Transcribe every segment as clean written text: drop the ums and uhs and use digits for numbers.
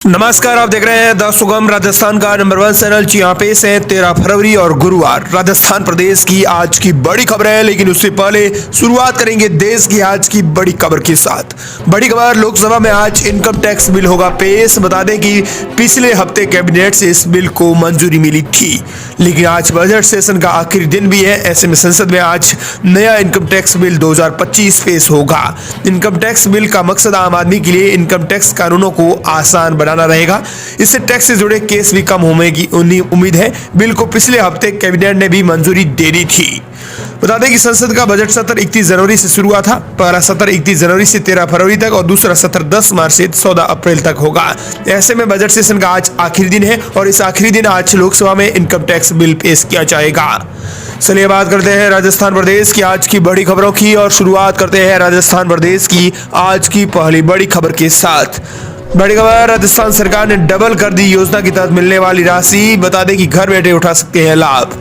नमस्कार, आप देख रहे हैं द सुगम राजस्थान का नंबर 1 चैनल। यहाँ पे से 13 फरवरी और गुरुवार राजस्थान प्रदेश की आज की बड़ी खबर है। लेकिन उससे पहले शुरुआत करेंगे देश की आज की बड़ी खबर के साथ। बड़ी खबर, लोकसभा में आज इनकम टैक्स बिल होगा पेश। बता दें कि पिछले हफ्ते कैबिनेट से इस बिल को मंजूरी मिली थी, लेकिन आज बजट सेशन का आखिरी दिन भी है। ऐसे में संसद में आज नया इनकम टैक्स बिल 2025 पेश होगा। इनकम टैक्स बिल का मकसद आम आदमी के लिए इनकम टैक्स कानूनों को आसान बनाना रहेगा। इससे टैक्स से जुड़े केस भी कम होने की उम्मीद है। बिल को पिछले हफ्ते कैबिनेट ने भी मंजूरी दे दी थी। बता दें कि संसद का बजट सत्र 31 जनवरी से शुरू हुआ था। पहला सत्र 31 जनवरी से 13 फरवरी तक और दूसरा सत्र 10 मार्च से 14 अप्रैल तक होगा। ऐसे में बजट सेशन का आज आखिरी दिन है और इस आखिरी दिन आज लोकसभा में इनकम टैक्स बिल पेश किया जाएगा। चलिए बात करते हैं राजस्थान प्रदेश की आज की बड़ी खबरों की और शुरुआत करते हैं राजस्थान प्रदेश की आज की पहली बड़ी खबर के साथ। बड़ी खबर, राजस्थान सरकार ने डबल कर दी योजना के तहत मिलने वाली राशि। बता दें कि घर बैठे उठा सकते हैं लाभ।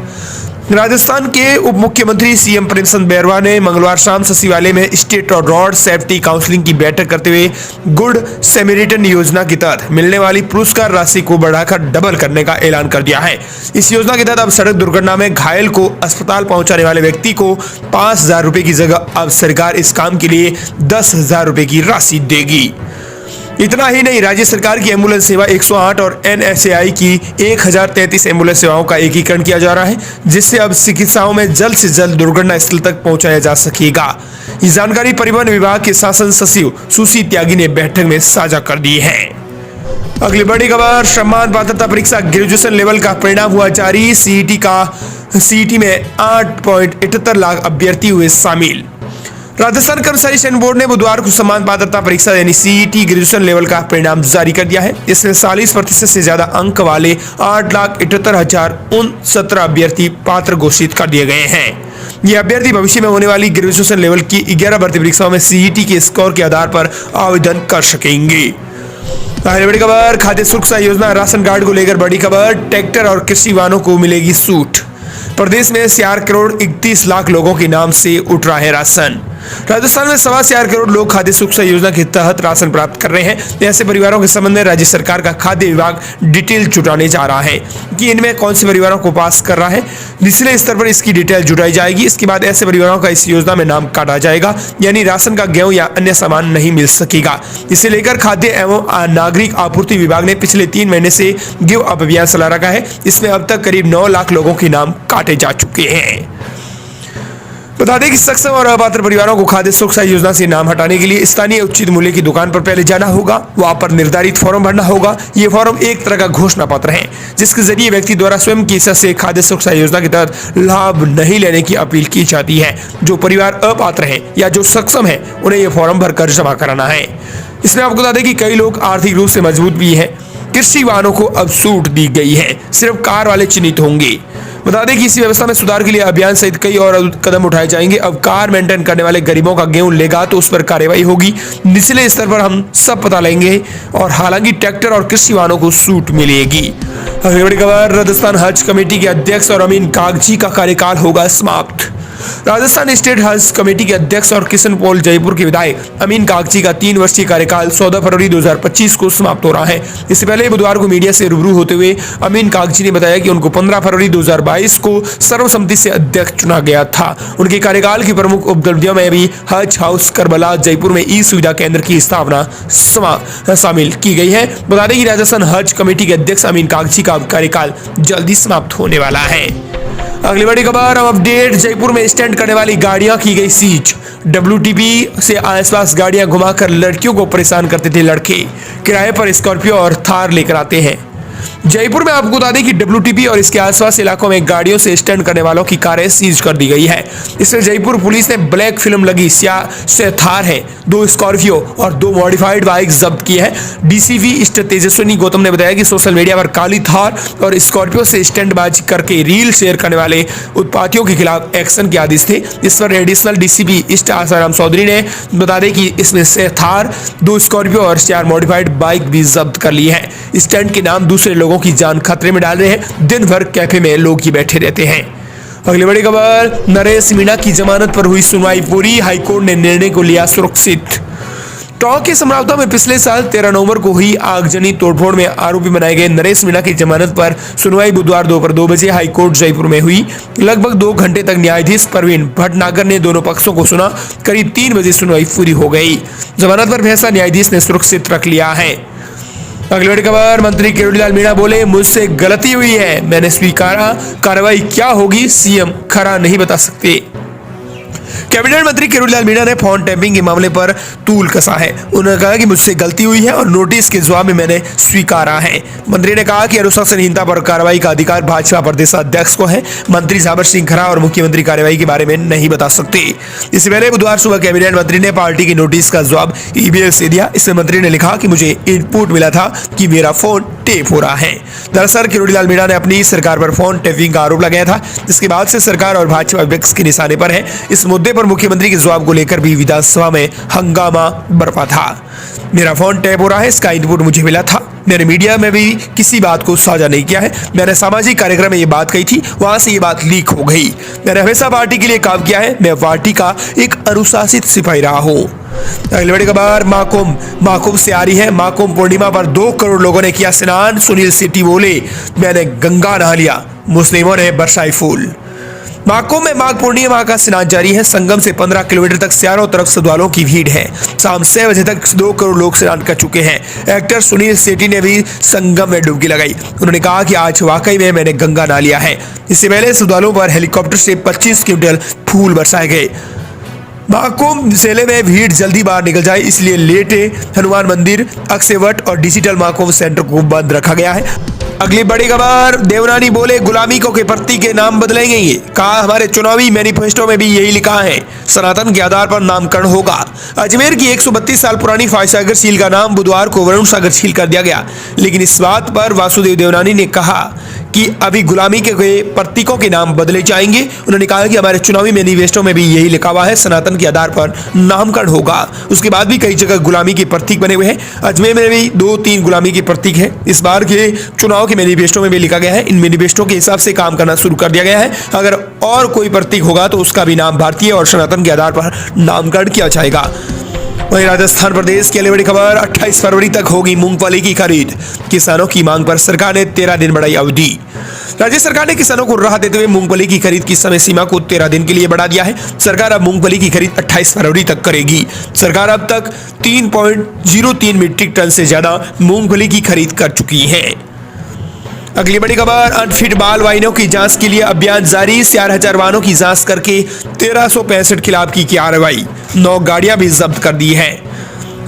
राजस्थान के उप मुख्यमंत्री सीएम प्रेमचंद बैरवा ने मंगलवार शाम सचिवालय में स्टेट और रोड सेफ्टी काउंसिलिंग की बैठक करते हुए गुड सैमरिटन योजना के तहत मिलने वाली पुरस्कार राशि को बढ़ाकर डबल करने का ऐलान कर दिया है। इस योजना के तहत अब सड़क दुर्घटना में घायल को अस्पताल पहुंचाने वाले व्यक्ति को 5,000 रुपए की जगह अब सरकार इस काम के लिए 10,000 रुपए की राशि देगी। इतना ही नहीं, राज्य सरकार की एम्बुलेंस सेवा 108 और एनएसएआई की 1033 एम्बुलेंस सेवाओं का एकीकरण किया जा रहा है, जिससे अब चिकित्साओं में जल्द से जल्द दुर्घटना स्थल तक पहुंचाया जा सकेगा। ये जानकारी परिवहन विभाग के शासन सचिव सुशी त्यागी ने बैठक में साझा कर दी है। अगली बड़ी खबर, सम्मान पात्रता परीक्षा ग्रेजुएशन लेवल का परिणाम हुआ जारी। सीईटी में 8.78 लाख अभ्यर्थी हुए शामिल। राजस्थान कर्मचारी चयन बोर्ड ने बुधवार को सम्मान पात्रता परीक्षा यानी सीईटी ग्रेजुएशन लेवल का परिणाम जारी कर दिया है। इसमें 40% से ज्यादा अंक वाले 8,78,017 अभ्यर्थी पात्र घोषित कर दिए गए हैं। ये अभ्यर्थी भविष्य में होने वाली ग्रेजुएशन लेवल की 11 भर्ती परीक्षाओं में सीईटी के स्कोर के आधार पर आवेदन कर सकेंगे। बड़ी खबर, खाद्य सुरक्षा योजना राशन कार्ड को लेकर बड़ी खबर। ट्रैक्टर और कृषि वाहनों को मिलेगी छूट। प्रदेश में 4 करोड़ 31 लाख लोगों के नाम से उठ रहा है राशन। राजस्थान में 4.25 करोड़ लोग खाद्य सुरक्षा योजना के तहत राशन प्राप्त कर रहे हैं। ऐसे परिवारों के संबंध में राज्य सरकार का खाद्य विभाग डिटेल जुटाने जा रहा है कि इनमें कौन से परिवारों को पास कर रहा है। निचले स्तर पर इसकी डिटेल जुटाई जाएगी। इसके बाद ऐसे परिवारों का इस योजना में नाम काटा जाएगा, यानी राशन का गेहूं या अन्य सामान नहीं मिल सकेगा। इसे लेकर खाद्य एवं नागरिक आपूर्ति विभाग ने पिछले 3 महीने से गिव अप अभियान चला रखा है। इसमें अब तक करीब 9 लाख लोगों के नाम काटे जा चुके हैं। बता दें कि सक्षम और अपात्र परिवारों को खाद्य सुरक्षा योजना से नाम हटाने के लिए स्थानीय उचित मूल्य की दुकान पर पहले जाना होगा। वहां पर निर्धारित फॉर्म भरना होगा। ये फॉर्म एक तरह का घोषणा पत्र है, जिसके जरिए व्यक्ति द्वारा स्वयं की इच्छा से खाद्य सुरक्षा योजना के तहत लाभ नहीं लेने की अपील की जाती है। जो परिवार अपात्र है या जो सक्षम है, उन्हें यह फॉर्म भरकर जमा कराना है। इसमें आपको बता दें कि कई लोग आर्थिक रूप से मजबूत भी है। कृषि वाहनों को अब छूट दी गई है, सिर्फ कार वाले चिन्हित होंगे। बता दें कि इसी व्यवस्था में सुधार के लिए अभियान सहित कई और कदम उठाए जाएंगे। अब कार मेंटेन करने वाले गरीबों का गेहूं लेगा तो उस पर कार्रवाई होगी। निचले स्तर पर हम सब पता लेंगे और हालांकि ट्रैक्टर और कृषि वाहनों को छूट मिलेगी। अगली बड़ी खबर, राजस्थान हज कमेटी के अध्यक्ष और अमीन कागजी का कार्यकाल होगा समाप्त। राजस्थान स्टेट हज कमेटी के अध्यक्ष और किशन पॉल जयपुर के विधायक अमीन कागजी का 3 वर्षीय कार्यकाल 14 फरवरी 2025 को समाप्त हो रहा है। इससे पहले बुधवार को मीडिया से रूबरू होते हुए अमीन कागजी ने बताया कि उनको 15 फरवरी 2022 को सर्वसम्मति से अध्यक्ष चुना गया था। उनके कार्यकाल की प्रमुख उपलब्धियों में भी हज हाउस करबला जयपुर में ई सुविधा केंद्र की स्थापना शामिल की गई है। बता दें कि राजस्थान हज कमेटी के अध्यक्ष अमीन कागजी का कार्यकाल जल्दी समाप्त होने वाला है। अगली बड़ी खबर, अब अपडेट, जयपुर में स्टैंड करने वाली गाड़ियां की गई सीज। WTP से आसपास गाड़ियां घुमाकर लड़कियों को परेशान करते थे लड़के। किराए पर स्कॉर्पियो और थार लेकर आते हैं। जयपुर में आपको बता दें कि WTP और इसके आसपास इलाकों में गाड़ियों से स्टैंड करने वालों की कारें सीज कर दी गई है। इसमें जयपुर पुलिस ने ब्लैक फिल्म लगी से थार है, 2 स्कॉर्पियो और 2 मॉडिफाइड बाइक जब्त की है। DCP तेजस्विनी गौतम ने बताया कि सोशल मीडिया पर काली थार और स्कॉर्पियो से स्टैंडबाजी करके रील शेयर करने वाले उत्पातियों के खिलाफ एक्शन के आदेश थे। इस पर एडिशनल DCP इष्ट आसाराम चौधरी ने बता दें कि इसमें से थार, 2 स्कॉर्पियो और 4 मॉडिफाइड बाइक भी जब्त कर ली है। स्टैंड के नाम दूसरे लोगों की जान खतरे में डाल रहे हैं। दिन भर कैफे में लोग ही बैठे रहते हैं। अगली बड़ी खबर, नरेश मीणा की जमानत पर हुई सुनवाई पूरी। हाईकोर्ट ने निर्णय को लिया सुरक्षित। टोंक के समरावता में पिछले साल 13 नवंबर को हुई आगजनी तोड़फोड़ में आरोपी बनाए गए नरेश मीणा की जमानत पर सुनवाई बुधवार दोपहर 2 बजे हाईकोर्ट जयपुर में हुई। लगभग 2 घंटे तक न्यायाधीश प्रवीण भटनागर ने दोनों पक्षों को सुना। करीब 3 बजे सुनवाई पूरी हो गई। जमानत पर फैसला न्यायाधीश ने सुरक्षित रख लिया है। अगली बड़ी खबर, मंत्री किरोड़ीलाल मीणा बोले, मुझसे गलती हुई है, मैंने स्वीकारा, कार्रवाई क्या होगी सीएम खरा नहीं बता सकते। कैबिनेट मंत्री किरोड़ीलाल मीणा ने फोन टैपिंग के मामले पर तूल कसा है। उन्होंने कहा कि मुझसे गलती हुई है और नोटिस के जवाब में मैंने स्वीकारा है। मंत्री ने कहा कि अनुशासनहीनता पर कार्रवाई का अधिकार भाजपा प्रदेश अध्यक्ष को है। मंत्री साबर सिंह खरा और मुख्यमंत्री कार्रवाई के बारे में नहीं बता सकते। इससे पहले बुधवार सुबह कैबिनेट मंत्री ने पार्टी की नोटिस का जवाब ईमेल से दिया। इसमें मंत्री ने लिखा कि मुझे इनपुट मिला था कि मेरा फोन टेप हो रहा है। दरअसल किरोड़ीलाल मीणा ने अपनी सरकार पर फोन टेपिंग का आरोप लगाया था, जिसके बाद से सरकार और भाजपा विपक्ष के निशाने पर है। इस मुद्दे पर मुख्यमंत्री के जवाब को लेकर भी विधानसभा में हंगामा बरपा था। मेरा फोन टैप हो रहा है, इसका इनपुट मुझे मिला था। मैंने मीडिया में भी किसी बात को साझा नहीं किया है। मैंने सामाजिक कार्यक्रम में ये बात कही थी, वहां से ये बात लीक हो गई। मैंने हमेशा पार्टी के लिए काम किया है। मैं पार्टी का एक अनुशासित सिपाही रहा हूँ। अगली बड़ी खबर, महाकुंभ से आ रही है। महाकुंभ पूर्णिमा पर 2 करोड़ लोगों ने किया स्नान। सुनील शेट्टी बोले, मैंने गंगा नहा लिया, मुस्लिमों ने बरसाए फूल। महाकुंभ में माघ पूर्णिमा का स्नान जारी है। संगम से 15 किलोमीटर तक चारों तरफ श्रद्धालुओं की भीड़ है। शाम 6 बजे तक 2 करोड़ लोग स्नान कर चुके हैं। एक्टर सुनील शेट्टी ने भी संगम में डुबकी लगाई। उन्होंने कहा कि आज वाकई में मैंने गंगा नहा लिया है। इससे पहले श्रद्धालुओं पर हेलीकॉप्टर से 25 क्विंटल फूल बरसाए गए। महाकुंभ मेले में भीड़ जल्दी बाहर निकल जाए, इसलिए लेटे हनुमान मंदिर, अक्षय वट और डिजिटल महाकुंभ सेंटर को बंद रखा गया है। अगली बड़ी खबर, देवनानी बोले, गुलामी को के प्रतीक के नाम बदलेंगे। ये कहा, हमारे चुनावी मैनिफेस्टो में भी यही लिखा है, सनातन के आधार पर नामकरण होगा। अजमेर की 132 साल पुरानी फायसागर झील का नाम बुधवार को वरुण सागर झील कर दिया गया, लेकिन इस बात पर वासुदेव देवनानी ने कहा कि अभी गुलामी के प्रतीकों के नाम बदले जाएंगे। उन्होंने कहा कि हमारे चुनावी मैनिफेस्टो में भी यही लिखा हुआ है, सनातन के आधार पर नामकरण होगा। उसके बाद भी कई जगह गुलामी के प्रतीक बने हुए हैं। अजमेर में भी 2-3 गुलामी के प्रतीक है। इस बार के चुनाव के मैनिफेस्टो में भी लिखा गया है। इन मैनिफेस्टो के हिसाब से काम करना शुरू कर दिया गया है। अगर और कोई प्रतीक होगा तो उसका भी नाम भारतीय और सनातन के आधार पर नामकरण किया जाएगा। वहीं राजस्थान प्रदेश की अगली बड़ी खबर, 28 फरवरी तक होगी मूंगफली की खरीद। किसानों की मांग पर सरकार ने 13 दिन बढ़ाई अवधि। राज्य सरकार ने किसानों को राहत देते हुए मूंगफली की खरीद की समय सीमा को 13 दिन के लिए बढ़ा दिया है। सरकार अब मूंगफली की खरीद 28 फरवरी तक करेगी। सरकार अब तक 3.03 मीट्रिक टन से ज्यादा मूंगफली की खरीद कर चुकी है। अगली बड़ी खबर, अनफिट बाल वाहनों की जांच के लिए अभियान जारी। 4000 वाहनों की जांच करके 1365 खिलाफ की कार्रवाई। 9 गाड़ियां भी जब्त कर दी है।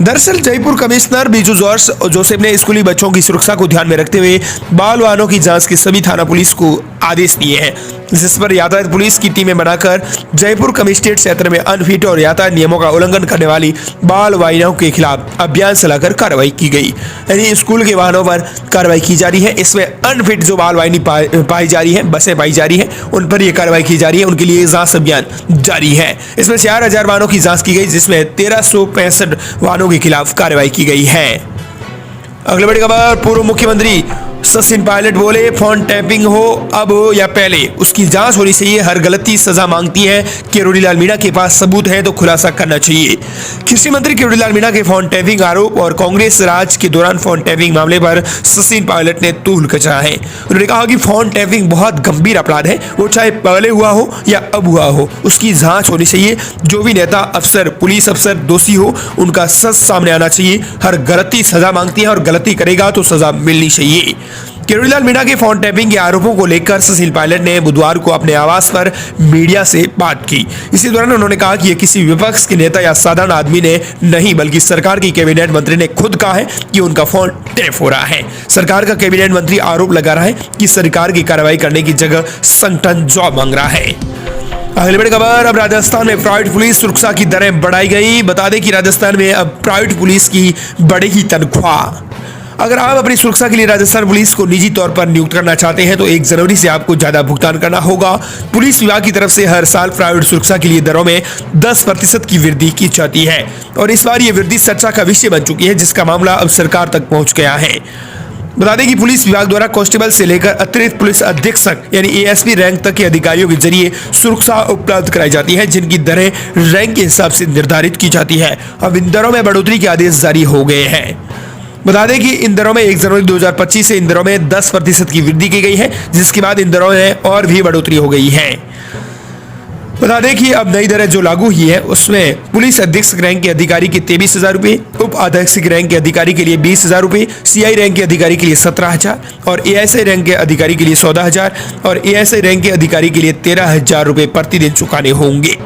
दरअसल Jaipur commissioner Biju George Joseph ने स्कूली बच्चों की सुरक्षा को ध्यान में रखते हुए बाल वाहनों की जांच के सभी थाना पुलिस को आदेश दिए हैं, जिस पर यातायात पुलिस की टीमें बनाकर जयपुर कमिश्नरेट क्षेत्र में अनफिट और यातायात नियमों का उल्लंघन करने वाली बाल वाहनों के खिलाफ अभियान चलाकर कार्रवाई की गई। यानी स्कूल के वाहनों पर कार्रवाई की जा रही है। इसमें अनफिट जो बाल वाहिनी पाई जा रही है, बसें पाई जा रही है, उन पर यह कार्रवाई की जा रही है। उनके लिए जांच अभियान जारी है। इसमें 4000 वाहनों की जांच की गई, जिसमें 1365 वाहनों के खिलाफ कार्रवाई की गई है। अगली बड़ी खबर, पूर्व मुख्यमंत्री सचिन पायलट बोले, फोन टैपिंग हो अब हो या पहले, उसकी जांच होनी चाहिए। हर गलती सजा मांगती है। किरोड़ीलाल मीणा के पास सबूत है तो खुलासा करना चाहिए। कृषि मंत्री किरोड़ीलाल मीणा के फोन टैपिंग आरोप और कांग्रेस राज के दौरान फोन टैपिंग मामले पर सचिन पायलट ने तूल कचा है। उन्होंने कहा कि फोन टैपिंग बहुत गंभीर अपराध है, वो चाहे पहले हुआ हो या अब हुआ हो, उसकी जांच होनी चाहिए। जो भी नेता, अफसर, पुलिस अफसर दोषी हो, उनका सच सामने आना चाहिए। हर गलती सजा मांगती है और गलती करेगा तो सजा मिलनी चाहिए। किरोड़ीलाल मीणा के फोन टैपिंग के आरोपों को लेकर सचिन पायलट ने बुधवार को अपने आवास पर मीडिया से बात की। इसी दौरान उन्होंने कहा कि यह किसी विपक्ष के नेता या साधारण आदमी ने नहीं, बल्कि सरकार की कैबिनेट मंत्री ने खुद कहा है कि उनका फोन टैप हो रहा है। सरकार का कैबिनेट मंत्री आरोप लगा रहा है कि सरकार की कार्रवाई करने की जगह संगठन जॉब मांग रहा है। अगली बड़ी खबर, अब राजस्थान में प्राइवेट पुलिस सुरक्षा की दरें बढ़ाई गई। बता दें कि राजस्थान में अब प्राइवेट पुलिस की बढ़ेगी तनख्वाह। अगर आप अपनी सुरक्षा के लिए राजस्थान पुलिस को निजी तौर पर नियुक्त करना चाहते हैं तो 1 जनवरी से आपको ज्यादा भुगतान करना होगा। पुलिस विभाग की तरफ से हर साल प्राइवेट सुरक्षा के लिए दरों में 10% की वृद्धि की जाती है और इस बार ये वृद्धि चर्चा का विषय बन चुकी है, जिसका मामला अब सरकार तक पहुंच गया है। बता दें कि पुलिस विभाग द्वारा कांस्टेबल से लेकर अतिरिक्त पुलिस अधीक्षक यानी एएसपी रैंक तक के अधिकारियों के जरिए सुरक्षा उपलब्ध कराई जाती है, जिनकी दरें रैंक के हिसाब से निर्धारित की जाती है। अब इन दरों में बढ़ोतरी के आदेश जारी हो गए हैं। बता दें कि इन दरों में 1 जनवरी 2025 से इन दरों में 10% की वृद्धि की गई है, जिसके बाद इन दरों में और भी बढ़ोतरी हो गई है। बता दें कि अब नई दरें जो लागू हुई है उसमें पुलिस अधीक्षक रैंक के अधिकारी के 23,000 रुपये, उप अधीक्षक रैंक के अधिकारी के लिए 20,000 रुपये, सीआई रैंक के अधिकारी के लिए 17,000 और एएसआई रैंक के अधिकारी के लिए 14,000 और एएसआई रैंक के अधिकारी के लिए 13,000 रुपये प्रतिदिन चुकाने होंगे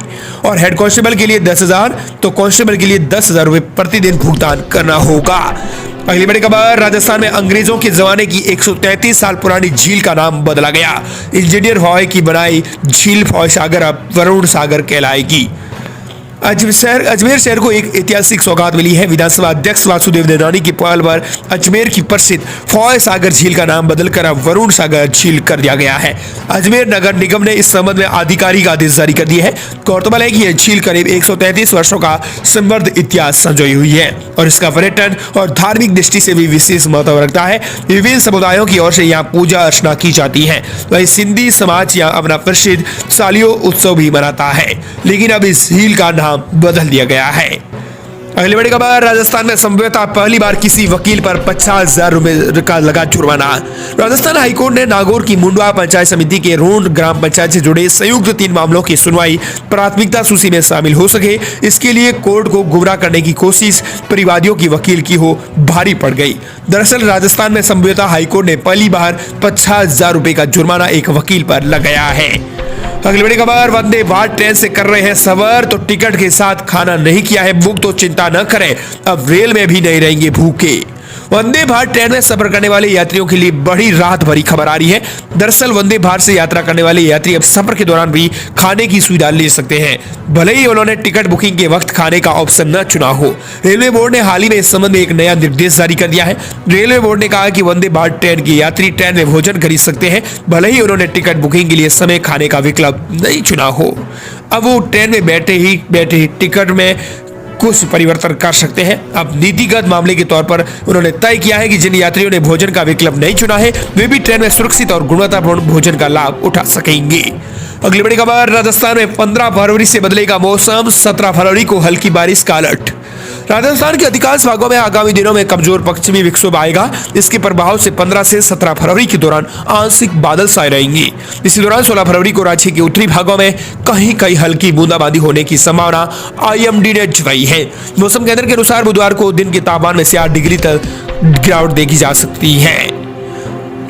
और हेड कांस्टेबल के लिए 10,000 तो कांस्टेबल के लिए 10,000 रुपये प्रतिदिन भुगतान करना होगा। अगली बड़ी खबर, राजस्थान में अंग्रेजों के जमाने की 133 साल पुरानी झील का नाम बदला गया। इंजीनियर फॉय की बनाई झील फॉय सागर अब वरुण सागर कहलाएगी। अजमेर शहर को एक ऐतिहासिक सौगात मिली है। विधानसभा अध्यक्ष वासुदेव देवनानी की पहल पर अजमेर की प्रसिद्ध फॉय सागर झील का नाम बदलकर अब वरुण सागर झील कर दिया गया है। अजमेर नगर निगम ने इस संबंध में आधिकारिक आदेश जारी कर दिए है। गौरतलब है कि यह झील करीब 133 वर्षों का समृद्ध इतिहास संजोई हुई है और इसका पर्यटन और धार्मिक दृष्टि से भी विशेष महत्व रखता है। विभिन्न समुदायों की ओर से यहाँ पूजा अर्चना की जाती है। वही सिंधी समाज यहाँ अपना प्रसिद्ध सालियो उत्सव भी मनाता है, लेकिन अब इस झील का नाम बदल दिया गया है। अगली बड़ी खबर, राजस्थान में संभवतः पहली बार किसी वकील पर 50,000 रुपए का लगा जुर्माना। राजस्थान हाईकोर्ट ने नागौर की मुंडवा पंचायत समिति के रोड ग्राम पंचायत से जुड़े संयुक्त 3 मामलों की सुनवाई प्राथमिकता सूची में शामिल हो सके, इसके लिए कोर्ट को गुमराह करने की कोशिश परिवादियों की वकील की हो भारी पड़ गई। दरअसल राजस्थान में संभवतः हाईकोर्ट ने पहली बार 50,000 रुपए का जुर्माना एक वकील पर लगाया है। अगली बड़ी खबर, वंदे भारत ट्रेन से कर रहे हैं सफर तो टिकट के साथ खाना नहीं किया है बुक तो चिंता न करें, अब रेल में भी नहीं रहेंगे भूखे। वंदे भारत ट्रेन में सफर करने वाले यात्रियों के लिए बड़ी राहत भरी खबर आ रही है। दरअसल वंदे भारत से यात्रा करने वाले यात्री अब सफर के दौरान भी खाने की सुविधा ले सकते हैं, भले ही उन्होंने टिकट बुकिंग के वक्त खाने का ऑप्शन न चुना हो। रेलवे बोर्ड ने हाल ही में इस संबंध में एक नया निर्देश जारी कर दिया है। रेलवे बोर्ड ने कहा कि वंदे भारत ट्रेन के यात्री ट्रेन में भोजन खरीद सकते हैं, भले ही उन्होंने टिकट बुकिंग के लिए समय खाने का विकल्प नहीं चुना हो। अब वो ट्रेन में बैठे टिकट में कुछ परिवर्तन कर सकते हैं। अब नीतिगत मामले के तौर पर उन्होंने तय किया है कि जिन यात्रियों ने भोजन का विकल्प नहीं चुना है वे भी ट्रेन में सुरक्षित और गुणवत्तापूर्ण भोजन का लाभ उठा सकेंगे। अगली बड़ी खबर, राजस्थान में 15 फरवरी से बदलेगा मौसम, 17 फरवरी को हल्की बारिश का अलर्ट। राजस्थान के अधिकांश भागों में आगामी दिनों में कमजोर पश्चिमी विक्षोभ आएगा। इसके प्रभाव से 15 से 17 फरवरी के दौरान आंशिक बादल छाए रहेंगे। इसी दौरान 16 फरवरी को राज्य के उत्तरी भागों में कहीं हल्की बूंदाबांदी होने की संभावना आईएमडी ने जताई है। मौसम केंद्र के अनुसार बुधवार को दिन के तापमान में से 8 डिग्री तक गिरावट देखी जा सकती है।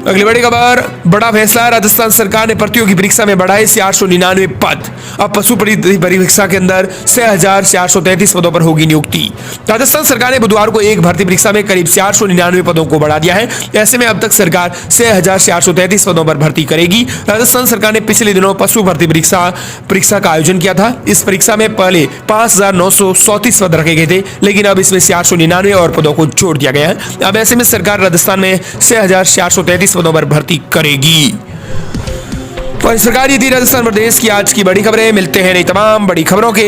अगली बड़ी खबर, बड़ा फैसला, राजस्थान सरकार ने भर्तियों की परीक्षा में बढ़ाए 499 पद। अब पशु परीक्षा के अंदर 6,433 पदों पर होगी नियुक्ति। राजस्थान सरकार ने बुधवार को एक भर्ती परीक्षा में करीब 499 पदों को बढ़ा दिया है। ऐसे में अब तक सरकार 6,433 पदों पर भर्ती करेगी। राजस्थान सरकार ने पिछले दिनों पशु भर्ती परीक्षा का आयोजन किया था। इस परीक्षा में पहले 5,934 पद रखे गए थे, लेकिन अब इसमें 499 और पदों को जोड़ दिया गया है। अब ऐसे में सरकार राजस्थान में 6,433 पदों पर भर्ती करेगी। तो सरकार ये थी राजस्थान प्रदेश की आज की बड़ी खबरें। मिलते हैं नई तमाम बड़ी खबरों के